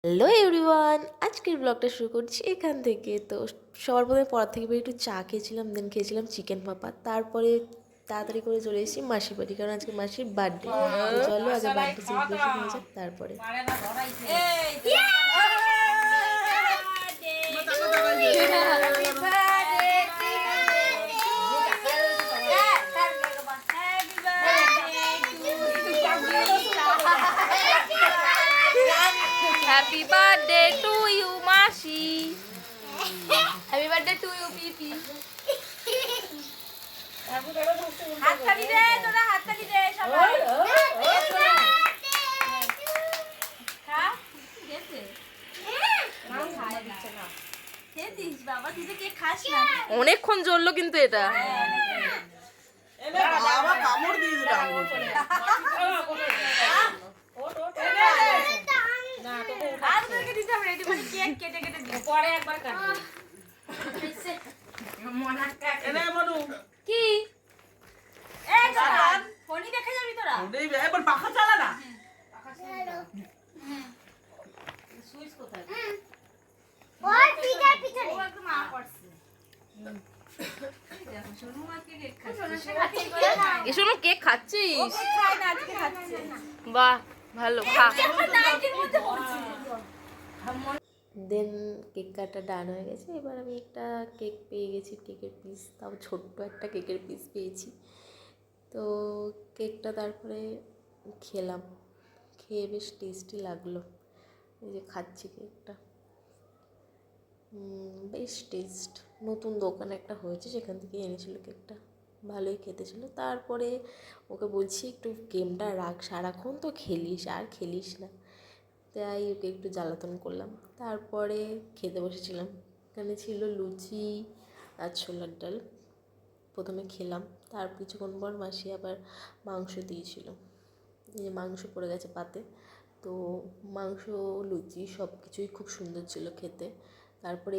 Hello everyone, আজকের ব্লগটা শুরু করছি এখান থেকে। তো সবার প্রথমে পড়ার থেকে বেরিয়ে একটু চা খেয়েছিলাম, দেন খেয়েছিলাম চিকেন ভাপা। তারপরে তাড়াতাড়ি করে চলে এসেছি মাসির বাড়ি, কারণ আজকে মাসির বার্থডে। তো চলো আগে বার্থডে সেলিব্রেশন হয়ে যাক তারপরে। Happy birthday to you, Mashi. Happy birthday to you, Pipi. হাত তালি দে, তোরা হাত তালি দে সবাই। খা, গেছে। নাম খায় না। খেয়ে দিস বাবা, তুই তো কেক খাস না। অনেকক্ষণ জ্বললো কিন্তু এটা। বাবা কামড় দিয়ে দিল আঙুল। আর তোকে দিতে হবে, এই মানে কেক কেটে কেটে দিই। পরে একবার কাটবো। এনে মনু কি? এই তোরা ফোনই দেখে যাবি তোরা? ওই একবার পাখা চালা না। সুইচ কোথায়? ওর পিছার পিছনে ও একদম আ করছে। দেখো শোনো আজকে কেক খাচ্ছে। এসব কেক খাচ্ছিস? ও কেক খায় না, আজকে খাচ্ছে। বাহ, ভালো, খা। আমার নাইটির মধ্যে পড়ছে। দেন কেক কাটা ডান হয়ে গেছে। এবার আমি একটা কেক পেয়ে গেছি, কেকের পিস, তাও ছোট্ট একটা কেকের পিস পেয়েছি। তো কেকটা তারপরে খেলাম, খেয়ে বেশ টেস্টি লাগলো। এই যে খাচ্ছি কেকটা, বেশ টেস্ট। নতুন দোকান একটা হয়েছে, সেখান থেকে এনেছিল কেকটা, ভালোই খেতে ছিল। তারপরে ওকে বলছি একটু গেমটা রাখ, সারাক্ষণ তো খেলিস, আর খেলিস না। তাই ওকে একটু জ্বালাতন করলাম। তারপরে খেতে বসেছিলাম। এখানে ছিল লুচি আর ছোলার ডাল। প্রথমে খেলাম, তার কিছুক্ষণ পর মাসি আবার মাংস দিয়েছিল। এই যে মাংস পড়ে গেছে পাতে। তো মাংস, লুচি সব কিছুই খুব সুন্দর ছিল খেতে। তারপরে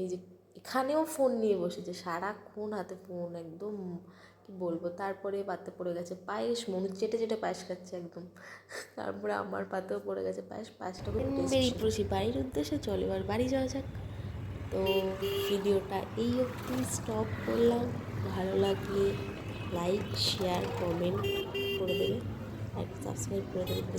এই যে এখানেও ফোন নিয়ে বসেছে, সারাক্ষণ হাতে ফোন, একদম কি বলবো। তারপরে পাতে পড়ে গেছে পায়েস, মনে চেটে চেটে পায়েস খাচ্ছে একদম। তারপরে আমার পাতেও পড়ে গেছে পায়েস, পায়েসটা খুব বেরিয়ে পড়েছি বাড়ির উদ্দেশ্যে। চলো এবার বাড়ি যাওয়া যাক। তো ভিডিওটা এই অবধি স্টপ করলাম। ভালো লাগলে লাইক, শেয়ার, কমেন্ট করে দেবে আর সাবস্ক্রাইব করে দেবে।